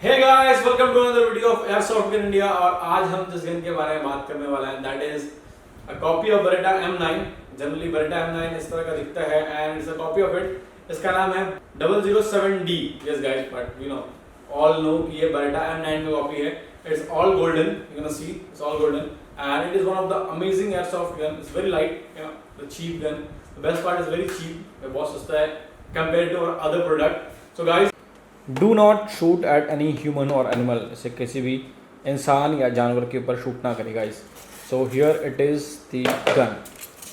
Hey guys, welcome to another video of AIRSOFT GUN INDIA। और आज हम जिस गन के बारे में बात करने वाले हैं that is a copy of Baretta M9। Generally Baretta M9 इस तरह का दिखता है and it's a copy of it। इसका नाम है 007D। Yes guys, but you know all know कि ये Baretta M9 का कॉपी है। It's all golden, you're gonna see it's all golden and it is one of the amazing airsoft gun। It's very light, you know, the cheap gun। The best part is very cheap, ये बहुत सस्ता है compared to our other product। So guys, do not shoot at any human और animal, जैसे किसी भी इंसान या जानवर के ऊपर शूट ना करें guys. So here it is the gun,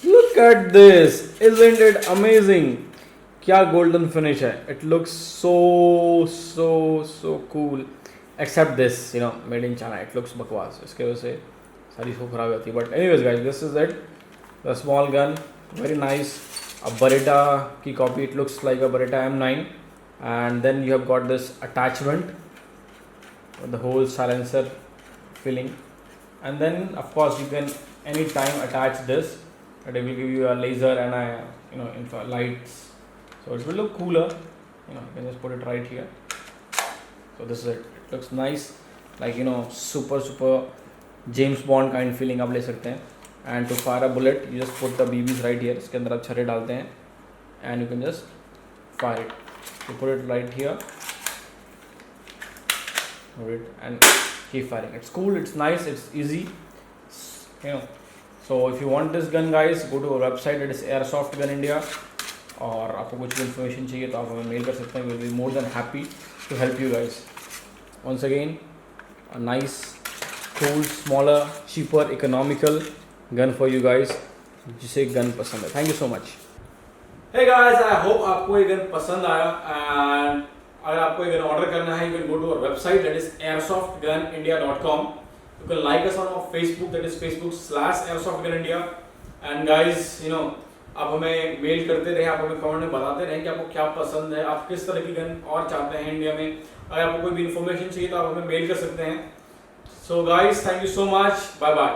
look at this, isn't it amazing. क्या गोल्डन फिनिश है, it looks so so so cool except this, you know, made in China, it looks बकवास, इसके वजह से सारी सो खराब होती है। But anyways guys, this is it, the small gun, very nice. A Beretta की copy, it looks like a Beretta M9 and then you have got this attachment with the whole silencer filling, and then of course you can anytime attach this, and it will give you a laser and a, you know, infra lights, so it will look cooler, you know, you can just put it right here. So this is it, it looks nice, like, you know, super James Bond kind feeling आप ले सकते हैं। and to fire a bullet you just put the BBs right here, इसके अंदर आप छर्रे डालते हैं and you can just fire it। You put it right here, put it and keep firing. It's cool, it's nice, it's easy, you know. So if you want this gun guys, go to our website, it is AIRSOFT GUN INDIA। और आपको कुछ भी information चाहिए तो आप हमें mail कर सकते हैं, we'll be more than happy to help you guys। Once again, a nice, cool, smaller, cheaper, economical gun for you guys जिसे गन पसंद है। Thank you so much। hey guys, I hope आपको ये gun पसंद आया and अगर आपको ये गन ऑर्डर करना है you can go to our website, that is airsoftgunindia.com। you can like us on our Facebook, that is facebook/airsoftgunindia। and guys, you know, आप हमें मेल करते रहे, आप हमें कमेंट में बताते रहे कि आपको क्या पसंद है, आप किस तरह की गन और चाहते हैं इंडिया में। अगर आपको कोई भी इन्फॉर्मेशन चाहिए तो आप हमें मेल कर सकते हैं। so guys, thank you so much, bye bye।